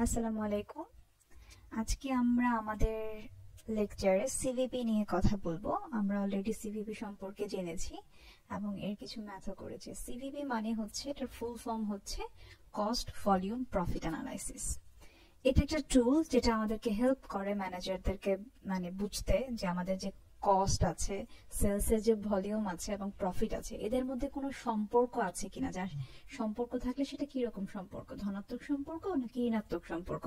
আসসালামু আলাইকুম। আজকে আমরা আমাদের লেকচারে সিভিপি নিয়ে কথা বলবো। আমরা অলরেডি সিভিপি সম্পর্কে জেনেছি এবং এর কিছু ম্যাথও করেছি। সিভিপি মানে হচ্ছে, এটার ফুল ফর্ম হচ্ছে কস্ট ভলিউম প্রফিট অ্যানালাইসিস। এটা একটা টুল যেটা আমাদেরকে হেল্প করে ম্যানেজারদেরকে বুঝতে যে আমাদের যে কস্ট আছে, সেলসের যে ভলিউম আছে এবং প্রফিট আছে, এদের মধ্যে কোনো সম্পর্ক আছে কিনা। যার সম্পর্ক থাকলে সেটা কি রকম সম্পর্ক, ধনাত্মক সম্পর্ক নাকি ঋণাত্মক সম্পর্ক।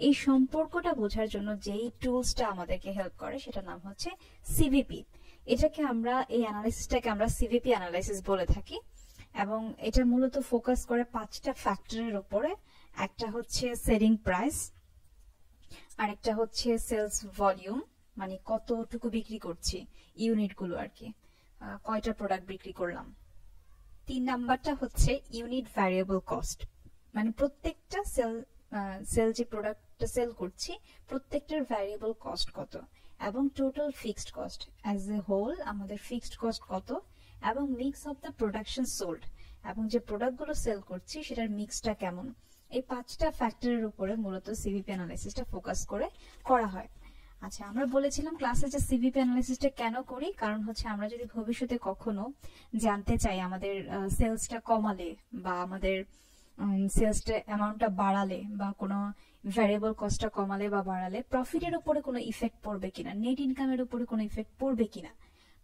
এই সম্পর্কটা বোঝার জন্য যেই টুলসটা আমাদেরকে হেল্প করে সেটার নাম হচ্ছে সিভিপি। এটাকে আমরা, এই অ্যানালাইসিসটাকে আমরা সিভিপি অ্যানালাইসিস বলে থাকি এবং এটা মূলত ফোকাস করে 5টা ফ্যাক্টরের উপরে। একটা হচ্ছে সেলিং প্রাইস, আরেকটা হচ্ছে সেলস ভলিউম, মানে কতটুকু বিক্রি করছি, ইউনিটগুলো আর কি, কয়টা প্রোডাক্ট বিক্রি করলাম। 3 নাম্বারটা হচ্ছে ইউনিট ভ্যারিয়েবল কস্ট, মানে প্রত্যেকটা সেল যে প্রোডাক্টটা সেল করছি প্রত্যেকটার ভ্যারিয়েবল কস্ট কত, এবং total fixed cost as a whole আমাদের ফিক্সড কস্ট কত, এবং mix of the production sold, এবং যে প্রোডাক্টগুলো সেল করছি সেটার মিক্সটা কেমন। এই 5টা ফ্যাক্টরের উপরে মূলত সিভিপি অ্যানালাইসিসটা ফোকাস করে করা হয়। আচ্ছা, আমরা বলেছিলাম ক্লাসে যে সিভিপি অ্যানালাইসিসটা কেন করি, কারণ হচ্ছে আমরা যদি ভবিষ্যতে কখনো জানতে চাই আমাদের সেলসটা কমালে বা আমাদের সেলসটা অ্যামাউন্টটা বাড়ালে বা কোনো ভ্যারিয়েবল কস্টটা কমালে বা বাড়ালে প্রফিটের উপরে কোনো ইফেক্ট পড়বে কিনা, নেট ইনকামের উপরে কোনো ইফেক্ট পড়বে কিনা,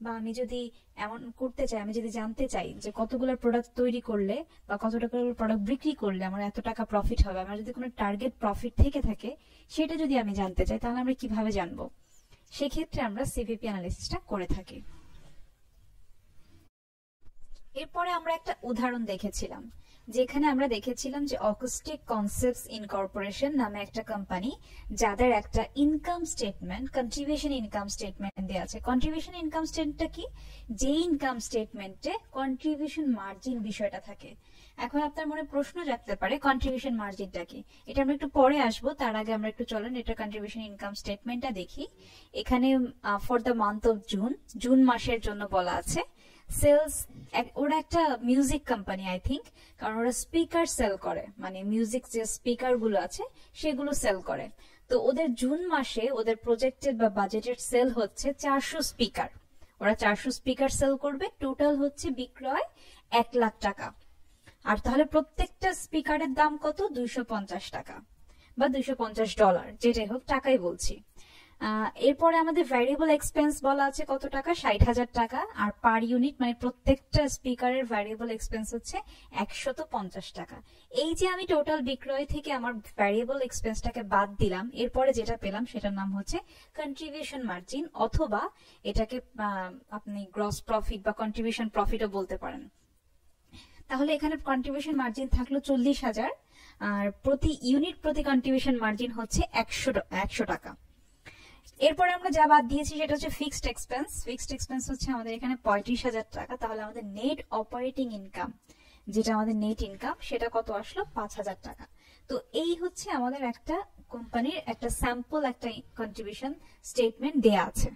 বা আমি যদি এমন করতে চাই, আমি যদি জানতে চাই যে কতগুলো প্রোডাক্ট তৈরি করলে বা কত টাকার প্রোডাক্ট বিক্রি করলে আমার এত টাকা প্রফিট হবে, আমার যদি কোনো টার্গেট প্রফিট থেকে থাকে সেটা যদি আমি জানতে চাই, তাহলে আমরা কিভাবে জানবো? সেক্ষেত্রে আমরা সিভিপি অ্যানালাইসিসটা করে থাকি। এরপরে আমরা একটা উদাহরণ দেখেছিলাম, যেখানে আমরা দেখেছিলাম যে অকুস্টিক কনসেপ্টস ইনকর্পোরেশন নামে একটা কোম্পানি, যাদের একটা income statement, contribution income statement দেওয়া আছে। কন্ট্রিবিউশন ইনকাম স্টেটমেন্টটা কি? যে ইনকাম স্টেটমেন্টে কন্ট্রিবিউশন মার্জিন বিষয়টা থাকে। এখন আপনার মনে প্রশ্ন জাগতে পারে কন্ট্রিবিউশন মার্জিনটা কি। এটা আমরা একটু পরে আসবো, তার আগে আমরা একটু চলেন এটা কন্ট্রিবিউশন ইনকাম স্টেটমেন্টটা দেখি। এখানে for the month of June মাসের জন্য বলা আছে সেলস, ওরা একটা মিউজিক কোম্পানি আই থিঙ্ক, কারণ ওরা স্পিকার সেল করে, মানে মিউজিক যে স্পিকার গুলো আছে সেগুলো সেল করে। তো ওদের জুন মাসে ওদের প্রজেক্টেড বা বাজেটেড সেল হচ্ছে 400 স্পিকার। ওরা 400 স্পিকার সেল করবে, টোটাল হচ্ছে বিক্রয় 1 লাখ টাকা। আর তাহলে প্রত্যেকটা স্পিকারের দাম কত? 250 টাকা বা $250, যেটাই হোক, টাকাই বলছি। এরপরে আমাদের ভ্যারিয়েবল এক্সপেন্স বলা আছে কত টাকা? 60,000 টাকা। আর পার ইউনিট মানে প্রত্যেকটা স্পিকারের ভ্যারিয়েবল এক্সপেন্স হচ্ছে 150 টাকা। এই যে আমি টোটাল বিক্রয় থেকে আমার ভ্যারিয়েবল এক্সপেন্সটাকে বাদ দিলাম, এরপরে যেটা পেলাম সেটার নাম হচ্ছে কন্ট্রিবিউশন মার্জিন, অথবা এটাকে আপনি গ্রস প্রফিট বা কন্ট্রিবিউশন প্রফিটও বলতে পারেন। তাহলে এখানে কন্ট্রিবিউশন মার্জিন থাকলো 40,000, আর প্রতি ইউনিট প্রতি কন্ট্রিবিউশন মার্জিন হচ্ছে 100 টাকা। এরপরে আমরা যা বাদ দিয়েছি সেটা হচ্ছে ফিক্সড এক্সপেন্স। ফিক্সড এক্সপেন্স হচ্ছে আমাদের এখানে 35,000 টাকা। তাহলে আমাদের নেট অপারেটিং ইনকাম, যেটা আমাদের নেট ইনকাম, সেটা কত আসলো? 5,000 টাকা। তো এই হচ্ছে আমাদের একটা কোম্পানির একটা স্যাম্পল, একটা কন্ট্রিবিউশন স্টেটমেন্ট দেয়া আছে।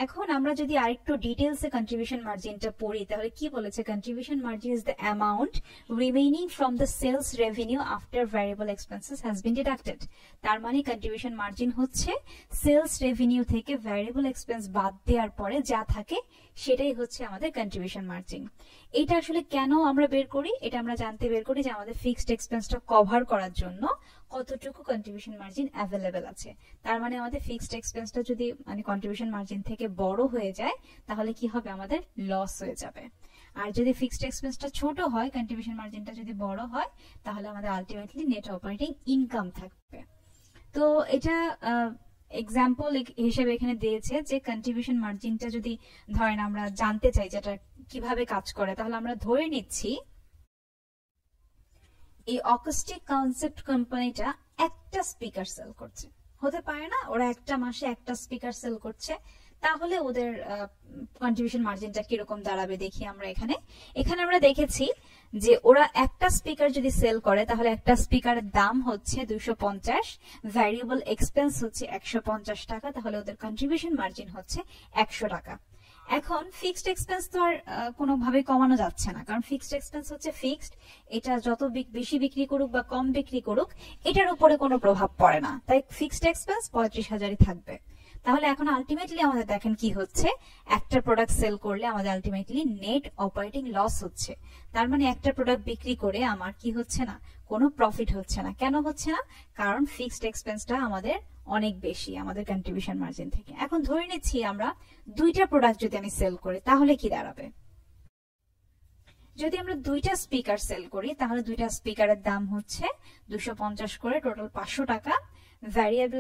এখন আমরা যদি আরেকটু ডিটেইলসে কন্ট্রিবিউশন মার্জিনটা পড়ি, তাহলে কি বলেছে? Contribution margin is the amount remaining from the sales revenue after variable expenses has been deducted. তার মানে কন্ট্রিবিউশন মার্জিন হচ্ছে সেলস রেভিনিউ থেকে ভ্যারিয়েবল এক্সপেন্স বাদ দেওয়ার পরে যা থাকে সেটাই হচ্ছে আমাদের কন্ট্রিবিউশন মার্জিন। এটা আসলে কেন আমরা বের করি? এটা আমরা জানতে বের করি যে আমাদের ফিক্সড এক্সপেন্সটা কভার করার জন্য কতটুকু কন্ট্রিবিউশন মার্জিন অ্যাভেলেবেল আছে। তার মানে আমাদের ফিক্সড এক্সপেন্সটা যদি মানে কন্ট্রিবিউশন মার্জিন থেকে বড় হয়ে যায়, তাহলে কি হবে? আমাদের লস হয়ে যাবে। আর যদি ফিক্সড এক্সপেন্সটা ছোট হয়, কন্ট্রিবিউশন মার্জিনটা যদি বড় হয়, তাহলে আমাদের আলটিমেটলি নেট অপারেটিং ইনকাম থাকবে। তো এটা এক্সাম্পল হিসেবে এখানে দিয়েছে যে কন্ট্রিবিউশন মার্জিনটা যদি ধরেন আমরা জানতে চাই যেটা কিভাবে কাজ করে, তাহলে আমরা ধরে নিচ্ছি এই অকুস্টিক কনসেপ্ট কোম্পানিটা একটা স্পিকার সেল করছে। হতে পারে না ওরা একটা মাসে একটা স্পিকার সেল করছে, তাহলে ওদের কন্ট্রিবিউশন মার্জিনটা কিরকম দাঁড়াবে দেখি আমরা। এখানে আমরা দেখেছি যে ওরা একটা স্পিকার যদি সেল করে, তাহলে একটা স্পিকারের দাম হচ্ছে 250, ভ্যারিয়েবল এক্সপেন্স হচ্ছে 150 টাকা, তাহলে ওদের কন্ট্রিবিউশন মার্জিন হচ্ছে 100 টাকা। এখন ফিক্সড এক্সপেন্স তো আর কোনোভাবে কমানো যাচ্ছে না, কারণ ফিক্সড এক্সপেন্স হচ্ছে ফিক্সড। এটা যত বেশি বিক্রি করুক বা কম বিক্রি করুক এটার উপরে কোনো প্রভাব পড়ে না, তাই ফিক্সড এক্সপেন্স 35,000-ই থাকবে। তাহলে এখন আলটিমেটলি আমাদের দেখেন কি হচ্ছে, একটা প্রোডাক্ট সেল করলে আমাদের আলটিমেটলি নেট অপারেটিং লস হচ্ছে। তার মানে একটা প্রোডাক্ট বিক্রি করে আমার কি হচ্ছে না, কোনো প্রফিট হচ্ছে না। কেন হচ্ছে না? কারণ ফিক্সড এক্সপেন্সটা আমাদের অনেক বেশি আমাদের কন্ট্রিবিউশন মার্জিন থেকে। এখন ধরে নিচ্ছি আমরা দুইটা প্রোডাক্ট যদি আমি সেল করি তাহলে কি দাঁড়াবে? যদি আমরা দুইটা স্পিকার সেল করি তাহলে দুইটা স্পিকারের দাম হচ্ছে 250 করে, টোটাল 500 টাকা। ভ্যারিয়েবল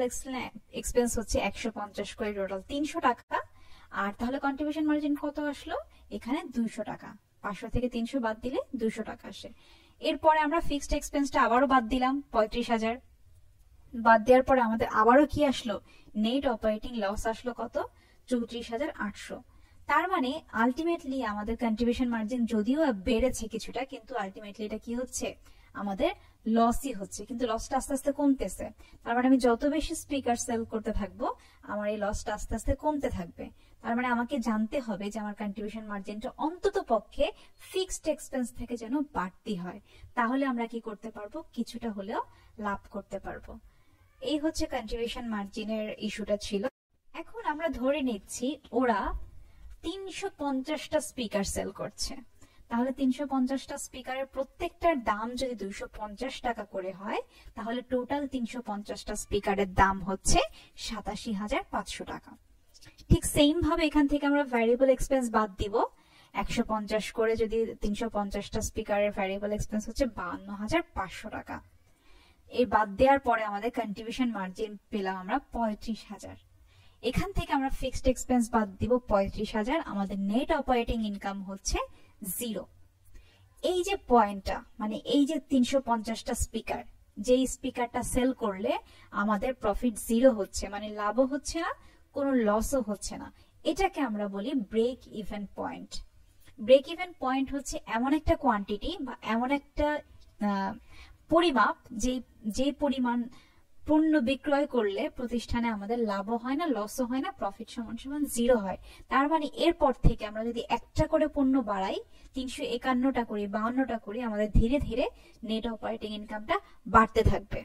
এক্সপেন্স হচ্ছে 150 করে, টোটাল 300 টাকা। আর তাহলে কন্ট্রিবিউশন মার্জিন কত আসলো? এখানে 200 টাকা। 500 থেকে 300 বাদ দিলে 200 টাকা আসে। এরপরে আমরা ফিক্সড এক্সপেন্সটা আবারও বাদ দিলাম 35,000। বাদ দেওয়ার পরে আমাদের আবারও কি আসলো? নেট অপারেটিং লস আসলো কত? 34,800। তার মানে আলটিমেটলি আমাদের কন্ট্রিবিউশন মার্জিন যদিও বেড়েছে কিছুটা, কিন্তু আলটিমেটলি এটা কি হচ্ছে? আমাদের লসই হচ্ছে, কিন্তু লসটা আস্তে আস্তে কমতেছে। তার মানে আমি যত বেশি স্পিকার সেল করতে থাকবো আমার এই লসটা আস্তে আস্তে কমতে থাকবে। তার মানে আমাকে জানতে হবে যে আমার কন্ট্রিবিউশন মার্জিনটা অন্তত পক্ষে ফিক্সড এক্সপেন্স থেকে যেন বাড়তি হয়, তাহলে আমরা কি করতে পারবো? কিছুটা হলেও লাভ করতে পারবো। এই হচ্ছে কন্ট্রিবিউশন মার্জিনের ইস্যুটা ছিল। এখন আমরা ধরে নিচ্ছি ওরা 350টা স্পিকার সেল করছে, তাহলে 350টা স্পিকারের প্রত্যেকটার দাম যদি 250 টাকা করে হয় তাহলে টোটাল 350টা স্পিকারের দাম হচ্ছে 87,500 টাকা। ঠিক সেম ভাবে এখান থেকে আমরা ভ্যারিয়েবল এক্সপেন্স বাদ দিব। 150 করে যদি 350টা স্পিকারের ভ্যারিয়েবল এক্সপেন্স হচ্ছে 52,500 টাকা। এই বাদ দেওয়ার পরে আমাদের কন্ট্রিবিউশন মার্জিন পেলাম আমরা 35,000। এখান থেকে আমরা ফিক্সড এক্সপেন্স বাদ দিব 35,000, আমাদের নেট অপারেটিং ইনকাম হচ্ছে 0। এই যে পয়েন্টটা, মানে এই যে 350টা স্পিকার, যেই স্পিকারটা সেল করলে আমাদের প্রফিট 0 হচ্ছে, মানে লাভও হচ্ছে না কোনো লসও হচ্ছে না, এটাকে আমরা বলি break even point. Break even point হচ্ছে এমন একটা কোয়ান্টিটি বা এমন একটা পরিমাপ যে পরিমাণ পণ্য বিক্রয় করলে প্রতিষ্ঠানে আমাদের লাভও হয় না, লসও হয় না, প্রফিট সমান সমান 0 হয়। তার মানে এরপর থেকে আমরা যদি একটা করে পণ্য বাড়াই, 351টা করি, 52টা করি, আমাদের ধীরে ধীরে নেট অপারেটিং ইনকামটা বাড়তে থাকবে।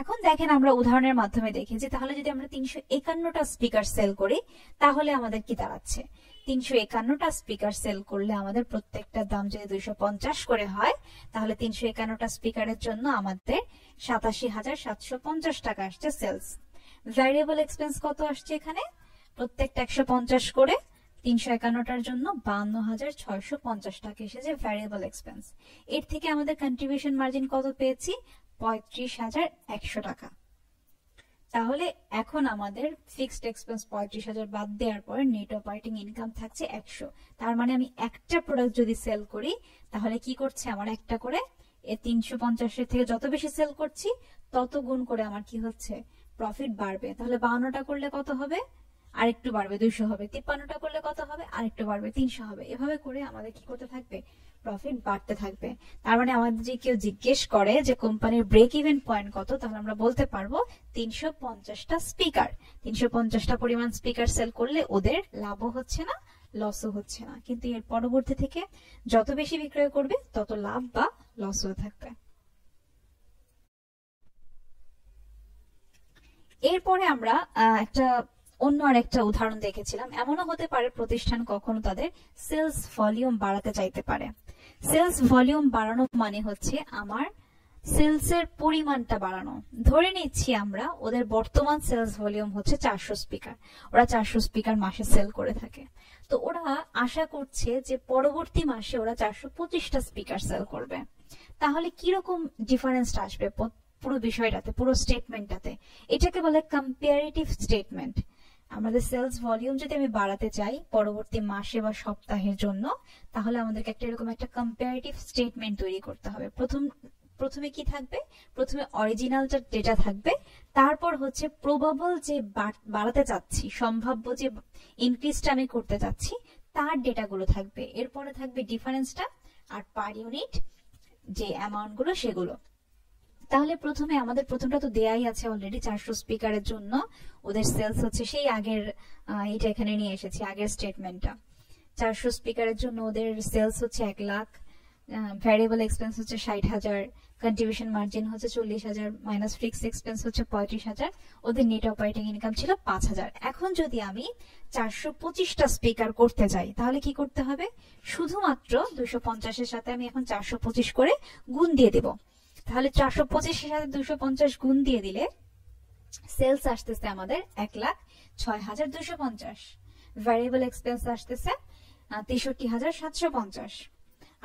এখন দেখেন আমরা উদাহরণের মাধ্যমে দেখেছি, তাহলে যদি আমরা 351টা স্পিকার সেল করি তাহলে আমাদের কি দাঁড়াচ্ছে? 351টা স্পিকার সেল করলে আমাদের প্রত্যেকটার দাম যদি 250 করে হয় তাহলে 351টা স্পিকারের জন্য আমাদের 87,750 টাকা আসছে সেলস। ভ্যারিয়েবল এক্সপেন্স কত আসছে এখানে? প্রত্যেকটা 150 করে, 351টার জন্য 52,650 টাকা এসেছে ভ্যারিয়েবল এক্সপেন্স। এর থেকে আমাদের কন্ট্রিবিউশন মার্জিন কত পেয়েছি? 35,100 টাকা। তাহলে এখন আমাদের ফিক্সড এক্সপেন্স 35,000 বাদ দেওয়ার পর নেট অপারেটিং ইনকাম থাকছে 100। তার মানে আমি একটা প্রোডাক্ট যদি সেল করি তাহলে কি করছে আমার? একটা করে, এ 350 থেকে যত বেশি সেল করছি তত গুণ করে আমার কি হচ্ছে? প্রফিট বাড়বে। তাহলে 52টা করলে কত হবে? আরেকটু বাড়বে, 200 হবে। 53টা করলে কত হবে? আরেকটু বাড়বে, 300 হবে। এভাবে করে আমাদের কি করতে থাকবে? প্রফিট বাড়তে থাকবে। তার মানে আমাদের যে কেউ জিজ্ঞেস করে যে কোম্পানির ব্রেক ইভেন পয়েন্ট কত, তাহলে আমরা বলতে পারবো 350টা স্পিকার। 350টা পরিমাণ স্পিকার সেল করলে ওদের লাভও হচ্ছে না, লসও হচ্ছে না, কিন্তু এর পরবর্তী থেকে যত বেশি বিক্রয় করবে তত লাভ বা লসও থাকবে। এরপরে আমরা অন্য আরেকটা উদাহরণ দেখেছিলাম। এমনও হতে পারে প্রতিষ্ঠান কখনো তাদের সেলস ভলিউম বাড়াতে চাইতে পারে। সেলস ভলিউম বাড়ানো মানে হচ্ছে আমার সেলসের পরিমাণটা বাড়ানো। ধরে নিচ্ছি আমরা ওদের বর্তমান সেলস ভলিউম হচ্ছে 400 স্পিকার, ওরা 400 স্পিকার মাসে সেল করে থাকে। তো ওরা আশা করছে যে পরবর্তী মাসে ওরা 425টা স্পিকার সেল করবে। তাহলে কিরকম ডিফারেন্সটা আসবে পুরো বিষয়টাতে, পুরো স্টেটমেন্টটাতে? এটাকে বলে কম্পারেটিভ স্টেটমেন্ট। আমাদের সেলস ভলিউম যদি আমি বাড়াতে চাই পরবর্তী মাসে বা সপ্তাহের জন্য, তাহলে আমাদেরকে এরকম একটা কম্পারেটিভ স্টেটমেন্ট তৈরি করতে হবে। প্রথমে কি থাকবে? প্রথমে অরিজিনালটা ডেটা থাকবে, তারপর হচ্ছে প্রবাবল যে বাড়াতে চাচ্ছি, সম্ভাব্য যে ইনক্রিজটা আমি করতে চাচ্ছি তার ডেটাগুলো থাকবে। এরপরে থাকবে ডিফারেন্সটা আর পার ইউনিট যে অ্যামাউন্ট গুলো সেগুলো। তাহলে প্রথমে আমাদের প্রথমটা তো দেয়াই আছে অলরেডি, 400 স্পিকারের জন্য ওদের সেলস হচ্ছে সেই আগের, এটা এখানে নিয়ে এসেছি আগের স্টেটমেন্টটা। 400 স্পিকারের জন্য ওদের সেলস হচ্ছে 1 লাখ, ভ্যারিয়েবল এক্সপেন্স হচ্ছে 60,000, কন্ট্রিবিউশন মার্জিন হচ্ছে 40,000, মাইনাস ফিক্সড এক্সপেন্স হচ্ছে 35,000, ওদের নেট অপারেটিং ইনকাম ছিল 5,000। এখন যদি আমি 425টা স্পিকার করতে যাই তাহলে কি করতে হবে? শুধুমাত্র 250-এর সাথে আমি এখন 425 করে গুণ দিয়ে দেব। তাহলে 425-এর সাথে 250 গুণ দিয়ে দিলে সেলস আসতেছে আমাদের 1,06,250, ভ্যারিয়েবল এক্সপেন্স আসতেছে 63,750,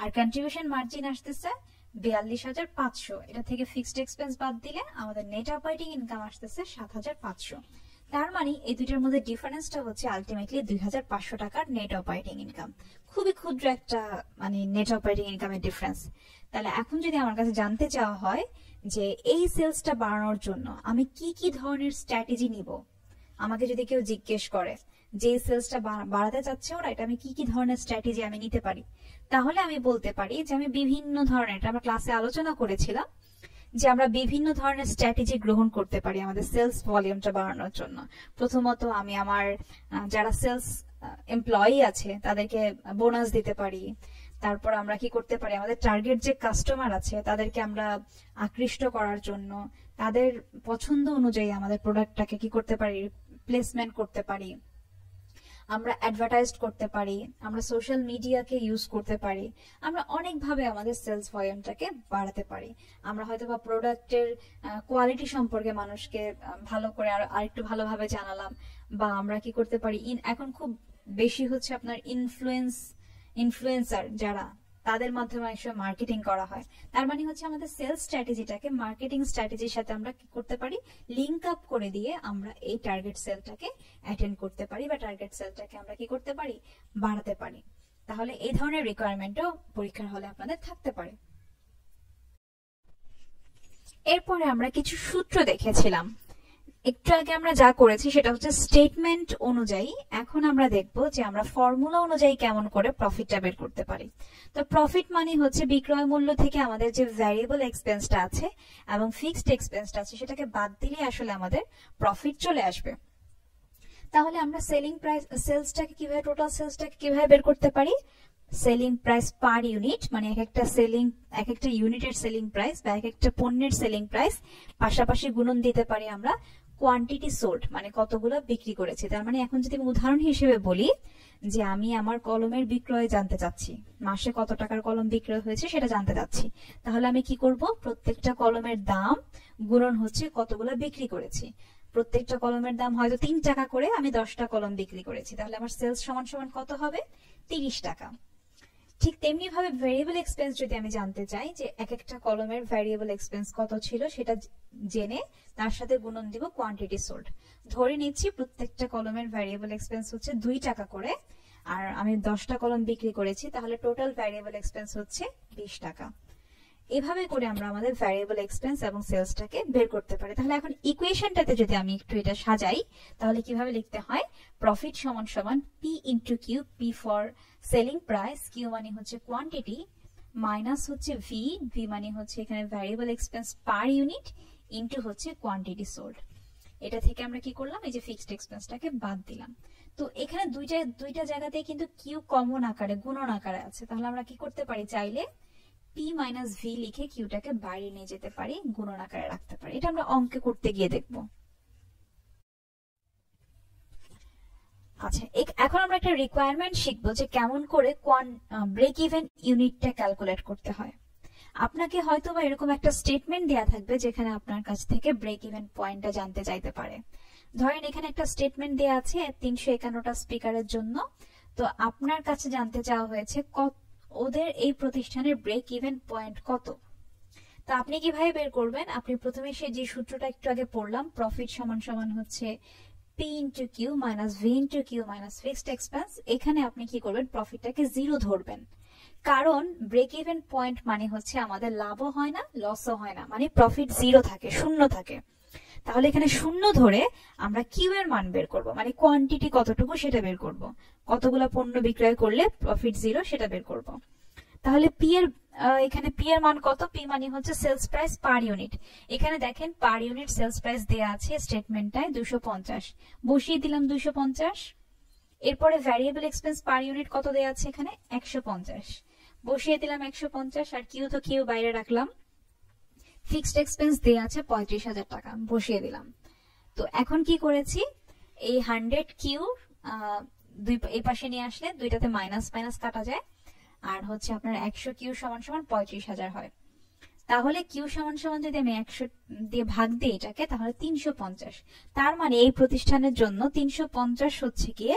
আর কন্ট্রিবিউশন মার্জিন আসতেছে 42,500। এটা থেকে ফিক্সড এক্সপেন্স বাদ দিলে আমাদের নেট অপারেটিং ইনকাম আসতেছে 7,500। তার মানে এই দুইটার মধ্যে ডিফারেন্সটা হচ্ছে আলটিমেটলি 2,500 টাকার নেট অপারেটিং ইনকাম। খুবই ক্ষুদ্র একটা মানে নেট অপারেটিং ইনকামের ডিফারেন্স। তাহলে এখন যদি আমার কাছে জানতে চাওয়া হয় যে এই সেলসটা বাড়ানোর জন্য আমি কি কি ধরনের স্ট্র্যাটেজি নিব, আমাকে যদি কেউ জিজ্ঞেস করে যে সেলসটা বাড়াতে চাচ্ছে ওরা, এটা আমি কি কি ধরনের স্ট্র্যাটেজি আমি নিতে পারি, তাহলে আমি বলতে পারি যে আমি বিভিন্ন ধরনের, এটা আমরা ক্লাসে আলোচনা করেছিলাম যে আমরা বিভিন্ন ধরনের স্ট্র্যাটেজি গ্রহণ করতে পারি আমাদের সেলস ভলিউমটা বাড়ানোর জন্য। প্রথমত আমি আমার যারা সেলস এমপ্লয়ি আছে তাদেরকে বোনাস দিতে পারি। তারপর আমরা কি করতে পারি, আমাদের টার্গেট যে কাস্টমার আছে তাদেরকে আমরা আকৃষ্ট করার জন্য তাদের পছন্দ অনুযায়ী আমাদের প্রোডাক্টটাকে কি করতে পারি, প্লেসমেন্ট করতে পারি, আমরা অ্যাডভার্টাইজ করতে পারি, আমরা সোশ্যাল মিডিয়াকে ইউজ করতে পারি, আমরা অনেকভাবে আমাদের সেলস ভলিউমটাকে বাড়াতে পারি। আমরা হয়তো বা প্রোডাক্টের কোয়ালিটি সম্পর্কে মানুষকে ভালো করে আরেকটু ভালোভাবে জানালাম, বা আমরা কি করতে পারি, এখন খুব বেশি হচ্ছে আপনার ইনফ্লুয়েন্সার যারা, তাদের মাধ্যমে একসময় মার্কেটিং করা হয়। তার মানে হচ্ছে আমাদের সেলস স্ট্র্যাটেজিটাকে মার্কেটিং স্ট্র্যাটেজির সাথে আমরা কি করতে পারি, লিঙ্ক আপ করে দিয়ে আমরা এই টার্গেট সেলটাকে অ্যাটেন্ড করতে পারি, বা টার্গেট সেলটাকে আমরা কি করতে পারি, বাড়াতে পারি। তাহলে এই ধরনের রিকোয়ারমেন্টও পরীক্ষার হলে আপনাদের থাকতে পারে। এরপরে আমরা কিছু সূত্র দেখেছিলাম। একটু আগে আমরা যা করেছি সেটা হচ্ছে স্টেটমেন্ট অনুযায়ী। এখন আমরা দেখব যে আমরা ফর্মুলা অনুযায়ী কেমন করে প্রফিটটা বের করতে পারি। তো প্রফিট মানে হচ্ছে বিক্রয় মূল্য থেকে আমাদের যে ভ্যারিয়েবল এক্সপেন্সটা আছে এবং ফিক্সড এক্সপেন্সটা আছে সেটাকে বাদ দিলে আসলে আমাদের প্রফিট চলে আসবে। তাহলে আমরা সেলিং প্রাইস, সেলসটাকে কিভাবে, টোটাল সেলসটাকে কিভাবে বের করতে পারি? সেলিং প্রাইস পার ইউনিট, মানে এক একটা ইউনিটের সেলিং প্রাইস বা এক একটা পণ্যের সেলিং প্রাইস, পাশাপাশি গুণন দিতে পারি আমরা কোয়ান্টিটি সোল্ড, মানে কতগুলো বিক্রি করেছি। তার মানে এখন যদি আমি উদাহরণ হিসেবে বলি যে আমি আমার কলমের বিক্রয় জানতে চাচ্ছি, মাসে কত টাকার কলম বিক্রয় হয়েছে সেটা জানতে চাচ্ছি, তাহলে আমি কি করব, প্রত্যেকটা কলমের দাম গুণন হচ্ছে কতগুলো বিক্রি করেছি। প্রত্যেকটা কলমের দাম হয়তো 3 টাকা করে, আমি 10টা কলম বিক্রি করেছি, তাহলে আমার সেলস সমান সমান কত হবে, 30 টাকা। ঠিক তেমনি ভাবে ভ্যারিয়েবল এক্সপেন্স যদি আমি জানতে চাই যে এক একটা কলমের ভ্যারিয়েবল এক্সপেন্স কত ছিল সেটা জেনে তার সাথে গুণন দিব কোয়ান্টিটি সোল্ড। ধরে নিচ্ছি প্রত্যেকটা কলমের ভ্যারিয়েবল এক্সপেন্স হচ্ছে 2 টাকা করে, আর আমি 10টা কলম বিক্রি করেছি, তাহলে টোটাল ভ্যারিয়েবল এক্সপেন্স হচ্ছে 20 টাকা। এভাবে করে আমরা আমাদের ভ্যারিয়েবল এক্সপেন্স এবং সেলসটাকে বের করতে পারি। তাহলে এখন ইকুয়েশনটাতে যদি আমি একটু এটা সাজাই তাহলে কিভাবে লিখতে হয়, প্রফিট সমান সমান P into Q, P for selling price, Q মানে হচ্ছে কোয়ান্টিটি, মাইনাস হচ্ছে ভি, ভি মানে হচ্ছে এখানে variable expense per unit, into হচ্ছে কোয়ান্টিটি সোল্ড। এটা থেকে আমরা কি করলাম, এই যে ফিক্সড এক্সপেন্সটাকে বাদ দিলাম। তো এখানে দুইটা জায়গাতে কিন্তু কিউ কমন আকারে, গুণন আকারে আছে, তাহলে আমরা কি করতে পারি, চাইলে পি মাইনাস ভি লিখে কিউটাকে বাইরে নিয়ে যেতে পারি, গুণন আকারে রাখতে পারি। এটা আমরা অঙ্কে করতে গিয়ে দেখব। আচ্ছা, এখন আমরা একটা রিকোয়ারমেন্ট শিখবো যে কেমন করে ব্রেক ইভেন ইউনিটটা ক্যালকুলেট করতে হয়। আপনাকে হয়তো বা এরকম একটা স্টেটমেন্ট দেয়া থাকবে যেখানে আপনার কাছ থেকে ব্রেক ইভেন পয়েন্টটা জানতে চাইতে পারে। ধরেন এখানে একটা স্টেটমেন্ট দেয়া আছে 351টা স্পিকারের জন্য, তো আপনার কাছে জানতে চাওয়া হয়েছে ওদের এই প্রতিষ্ঠানের ব্রেক ইভেন পয়েন্ট কত। তো আপনি কিভাবে বের করবেন, আপনি প্রথমে সে যে সূত্রটা একটু আগে পড়লাম, প্রফিট সমান সমান হচ্ছে P into Q minus V into Q minus fixed expense. এখানে আপনি কি করবেন, প্রফিটটাকে 0 ধরবেন, কারণ ব্রেক ইভেন পয়েন্ট মানে হচ্ছে আমাদের লাভও হয় না লসও হয় না, মানে প্রফিট 0 থাকে, শূন্য থাকে। তাহলে এখানে 0 ধরে আমরা কিউ এর মান বের করব, মানে কোয়ান্টিটি কতটুকু সেটা বের করব, কতগুলো পণ্য বিক্রয় করলে প্রফিট 0 সেটা বের করব। তাহলে পি এর এখানে পি এর মান কত? পি মানে হচ্ছে সেলস প্রাইস পার ইউনিট। এখানে দেখেন পার ইউনিট সেলস প্রাইস দেয়া আছে স্টেটমেন্টটায় 250, বসিয়ে দিলাম 250। এরপরে ভ্যারিয়েবল এক্সপেন্স পার ইউনিট কত দেয়া আছে? এখানে 150, বসিয়ে দিলাম 150। আর কিউ তো কিউ বাইরে রাখলাম। ফিক্সড এক্সপেন্স দেয়া আছে 35,000 টাকা, বসিয়ে দিলাম। তো এখন কি করেছি, এই 100 কিউ এই পাশে নিয়ে আসলে দুইটাতে মাইনাস মাইনাস কাটা যায়, আর হচ্ছে আপনার 100 কিউ সমান সমান 35,000 হয়। তাহলে কিউ সমান সমান যদি আমি 100 দিয়ে ভাগ দিই এটাকে, তাহলে 350। তার মানে এই প্রতিষ্ঠানের জন্য 350 হচ্ছে গিয়ে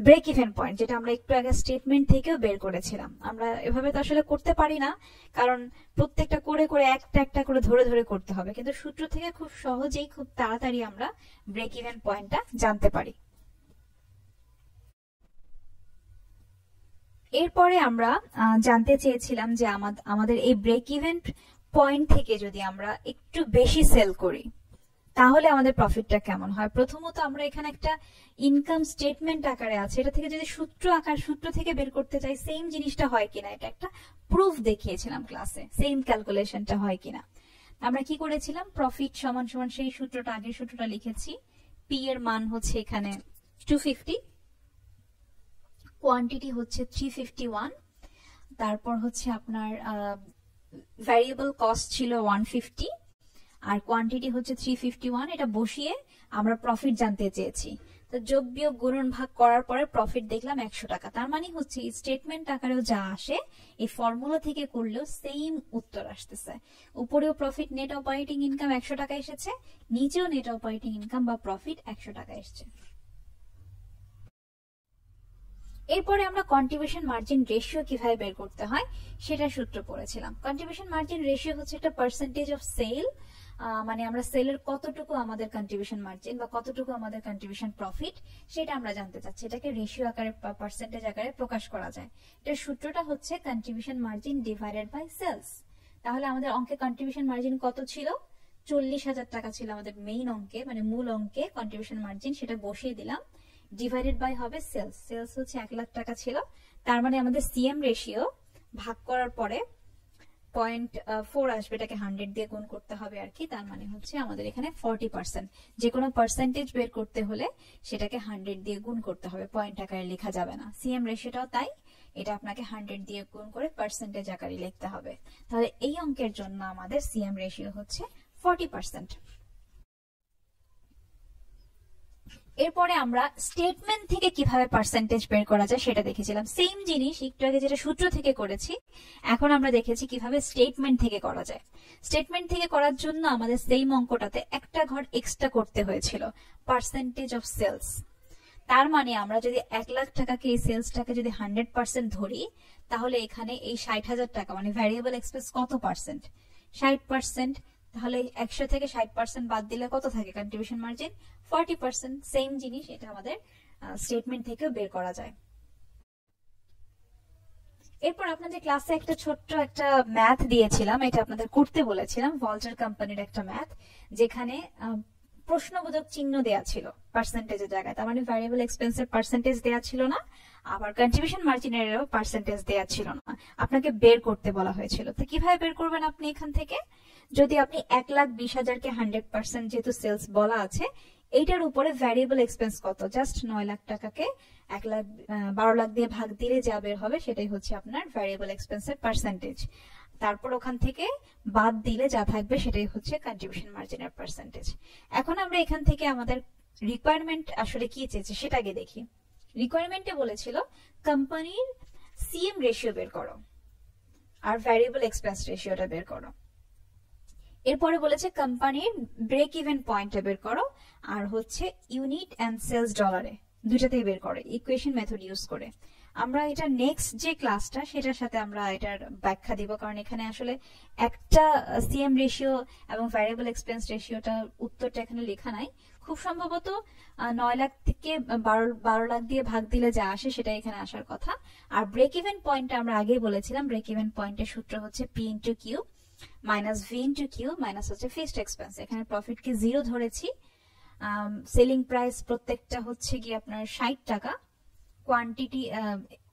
ব্রেক ইভেন পয়েন্ট, যেটা আমরা একটু আগে স্টেটমেন্ট থেকেও বের করেছিলাম। আমরা এভাবে তো আসলে করতে পারি না, কারণ প্রত্যেকটা করে করে একটা একটা করে ধরে ধরে করতে হবে, কিন্তু সূত্র থেকে খুব সহজেই খুব তাড়াতাড়ি আমরা ব্রেক ইভেন পয়েন্টটা জানতে পারি। এরপরে আমরা জানতে চেয়েছিলাম যে আমাদের এই ব্রেক ইভেন পয়েন্ট থেকে যদি আমরা একটু বেশি সেল করি তাহলে আমাদের প্রফিটটা কেমন হয়। প্রথমত আমরা এখানে একটা ইনকাম স্টেটমেন্ট আকারে আছে, এটা থেকে যদি সূত্র থেকে বের করতে চাই সেম জিনিসটা হয় কিনা, এটা একটা প্রুফ দেখিয়েছিলাম ক্লাসে, সেম ক্যালকুলেশনটা হয় কিনা। আমরা কি করেছিলাম, প্রফিট সমান সমান সেই সূত্রটা, আগের সূত্রটা লিখেছি। পি এর মান হচ্ছে এখানে 250, কোয়ান্টিটি হচ্ছে 351, তারপর হচ্ছে আপনার ভ্যারিয়েবল কস্ট ছিল 150 আর কোয়ান্টিটি হচ্ছে 351। এটা বসিয়ে আমরা প্রফিট জানতে চেয়েছি। তো যোগ বিয়োগ গুণন ভাগ করার পরে প্রফিট দেখলাম 100 টাকা। তার মানে হচ্ছে স্টেটমেন্ট আকারেও যা আসে এই ফর্মুলা থেকে করলেও সেম উত্তর আসতেছে। উপরেও প্রফিট নেট অপারেটিং ইনকাম 100 টাকা এসেছে, নিচেও নেট অপারেটিং ইনকাম বা প্রফিট 100 টাকা এসেছে। এরপরে আমরা কন্ট্রিবিউশন মার্জিন রেশিও কিভাবে বের করতে হয় সেটা সূত্র পড়েছিলাম। কন্ট্রিবিউশন মার্জিন রেশিও হচ্ছে একটা পার্সেন্টেজ অফ সেল, মানে আমরা সেলের কতটুকু আমাদের কন্ট্রিবিউশন মার্জিন বা কতটুকু আমাদের কন্ট্রিবিউশন প্রফিট সেটা আমরা জানতে চাচ্ছি। এটাকে রেশিও আকারে বা পার্সেন্টেজ আকারে প্রকাশ করা যায়। এটার সূত্রটা হচ্ছে contribution margin divided by sales. তাহলে আমাদের অঙ্কে কন্ট্রিবিউশন মার্জিন কত ছিল? 40,000 টাকা ছিল আমাদের মেইন অঙ্কে, মানে মূল অঙ্কে কন্ট্রিবিউশন মার্জিন, সেটা বসিয়ে দিলাম। ডিভাইডেড বাই হবে সেলস, সেলস হচ্ছে 1 লাখ টাকা ছিল। তার মানে আমাদের সিএম রেশিও ভাগ করার পরে 0.4 আসবে, এটাকে 100 দিয়ে গুণ করতে হবে আর কি। তার মানে হচ্ছে আমাদের এখানে 40%। যে কোনো পার্সেন্টেজ বের করতে হলে সেটাকে 100 দিয়ে গুণ করতে হবে, পয়েন্ট আকারে লেখা যাবে না। সিএম রেশিওটাও তাই, এটা আপনাকে 100 দিয়ে গুণ করে পার্সেন্টেজ আকারে লিখতে হবে। তাহলে এই অঙ্কের জন্য আমাদের সিএম রেশিও হচ্ছে 40%। এরপরে আমরা স্টেটমেন্ট থেকে কিভাবে পার্সেন্টেজ বের করা যায় সেটা দেখেছিলাম। সেম জিনিস একটু আগে যেটা সূত্র থেকে করেছি, এখন আমরা দেখেছি কিভাবে স্টেটমেন্ট থেকে করা যায়। স্টেটমেন্ট থেকে করার জন্য আমাদের সেম অঙ্কটাতে একটা ঘর এক্সট্রা করতে হয়েছিল, পার্সেন্টেজ অফ সেলস। তার মানে আমরা যদি 1 লাখ টাকাকে এই সেলসটাকে যদি 100% ধরি, তাহলে এখানে এই 60,000 টাকা মানে ভ্যারিয়েবল এক্সপেন্স কত পার্সেন্ট? 60%। তাহলে 100 থেকে 60% বাদ দিলে কত থাকে কন্ট্রিবিউশন মার্জিন? 40%। সেম জিনিস এটা আমাদের স্টেটমেন্ট থেকেও বের করা যায়। এরপর আপনাদের ক্লাসে একটা ছোট্ট একটা ম্যাথ দিয়েছিলাম, এটা আপনাদের করতে বলেছিলাম, ভল্টার কোম্পানির একটা ম্যাথ, যেখানে প্রশ্নবোধক চিহ্ন দেয়া ছিল পার্সেন্টেজের জায়গায়। তার মানে ভ্যারিয়েবল এক্সপেন্সের পার্সেন্টেজ দেয়া ছিল না, আবার কন্ট্রিবিউশন মার্জিনেরও পার্সেন্টেজ দেয়া ছিল না, আপনাকে বের করতে বলা হয়েছিল। তো কিভাবে বের করবেন আপনি এখান থেকে? যদি আপনি 1,20,000কে 100% যেহেতু সেলস বলা আছে, এইটার উপরে ভ্যারিয়েবল এক্সপেন্স কত? জাস্ট 9 লাখ টাকাকে 12 লাখ দিয়ে ভাগ দিলে যা বের হবে সেটাই হচ্ছে আপনার ভ্যারিয়েবল এক্সপেন্সের পার্সেন্টেজ। তারপর ওখান থেকে বাদ দিলে যা থাকবে সেটাই হচ্ছে কন্ট্রিবিউশন মার্জিনের পার্সেন্টেজ। এখন আমরা এখান থেকে আমাদের রিকোয়ারমেন্ট আসলে কি চেয়েছে সেটাকে দেখি। রিকোয়ারমেন্টে বলেছিল কোম্পানির সিএম রেশিও বের করো আর ভ্যারিয়েবল এক্সপেন্স রেশিওটা বের করো। এরপরে বলেছে কোম্পানির ব্রেক ইভেন পয়েন্টটা বের করো আর হচ্ছে ইউনিট এন্ড সেলস ডলারে, দুটাতেই বের করো ইকুয়েশন মেথড ইউজ করে। আমরা এটা নেক্সট যে ক্লাসটা সেটার সাথে আমরা এটার ব্যাখ্যা দিব, কারণ এখানে আসলে একটা সিএম রেশিও এবং ভ্যারিয়েবল এক্সপেন্স রেশিওটা উত্তরটা এখানে লেখা নাই। খুব সম্ভবত 9 লাখ থেকে 12 লাখ দিয়ে ভাগ দিলে যা আসে সেটা এখানে আসার কথা। আর ব্রেক ইভেন পয়েন্টটা আমরা আগেই বলেছিলাম, ব্রেক ইভেন পয়েন্টের সূত্র হচ্ছে P into Q minus V into Q minus হচ্ছে ফিক্সড এক্সপেন্স। এখানে প্রফিটকে 0 ধরেছি। সেলিং প্রাইস প্রত্যেকটা হচ্ছে কি আপনার 60 টাকা, কোয়ান্টিটি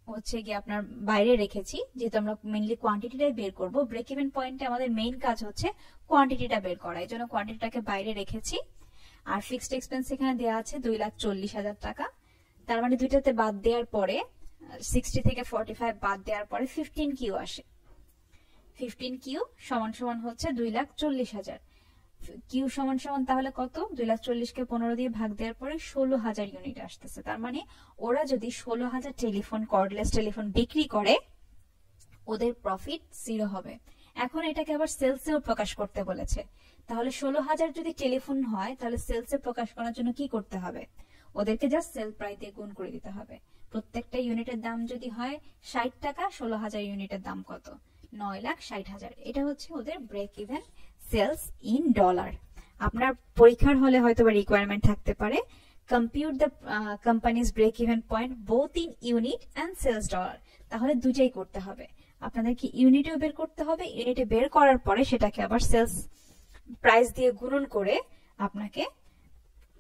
হচ্ছে গিয়ে আপনার বাইরে রেখেছি, যেহেতু আমরা মেইনলি কোয়ান্টিটিটাই বের করব। ব্রেক ইভেন পয়েন্টে আমাদের মেইন কাজ হচ্ছে কোয়ান্টিটিটা বের করা, এই জন্য কোয়ান্টিটিটাকে বাইরে রেখেছি। আর ফিক্সড এক্সপেন্স এখানে দেওয়া আছে 2,40,000 টাকা। তার মানে দুইটাতে বাদ দেওয়ার পরে 60 থেকে 45 বাদ দেওয়ার পরে 15 কিউ আসে। 15 কিউ সমান সমান হচ্ছে 2,40,000। কিউ সমান সমান তাহলে কত? 2,40,000 কে 15 দিয়ে ভাগ দেওয়ার পরে 16,000 ইউনিট আসতেছে। তার মানে ওরা যদি 16,000 টেলিফোন, কর্ডলেস টেলিফোন বিক্রি করে, ওদের প্রফিট 0 হবে। এখন এটাকে আবার সেলসেও প্রকাশ করতে বলেছে। তাহলে 16,000 যদি টেলিফোন হয়, তাহলে সেলসে প্রকাশ করার জন্য কি করতে হবে? ওদেরকে জাস্ট সেল প্রাইস দিয়ে গুণ করে দিতে হবে। প্রত্যেকটা ইউনিটের দাম যদি হয় 60 টাকা, 16,000 ইউনিটের দাম কত? 9,60,000। এটা হচ্ছে ওদের break even sales in dollar. আপনার পরীক্ষার হলে হয়তো বা রিকোয়ারমেন্ট থাকতে পারে, compute the company's break even point both in unit and sales dollar. তাহলে দুটাই করতে হবে, আপনাদেরকে ইউনিটেও বের করতে হবে, ইউনিটে বের করার পরে সেটাকে আবার সেলস প্রাইস দিয়ে গুণন করে আপনাকে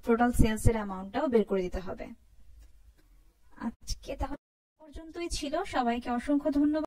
টোটাল সেলস এর অ্যামাউন্টটাও বের করে দিতে হবে। আজকে তাহলে পর্যন্তই ছিল। সবাইকে অসংখ্য ধন্যবাদ।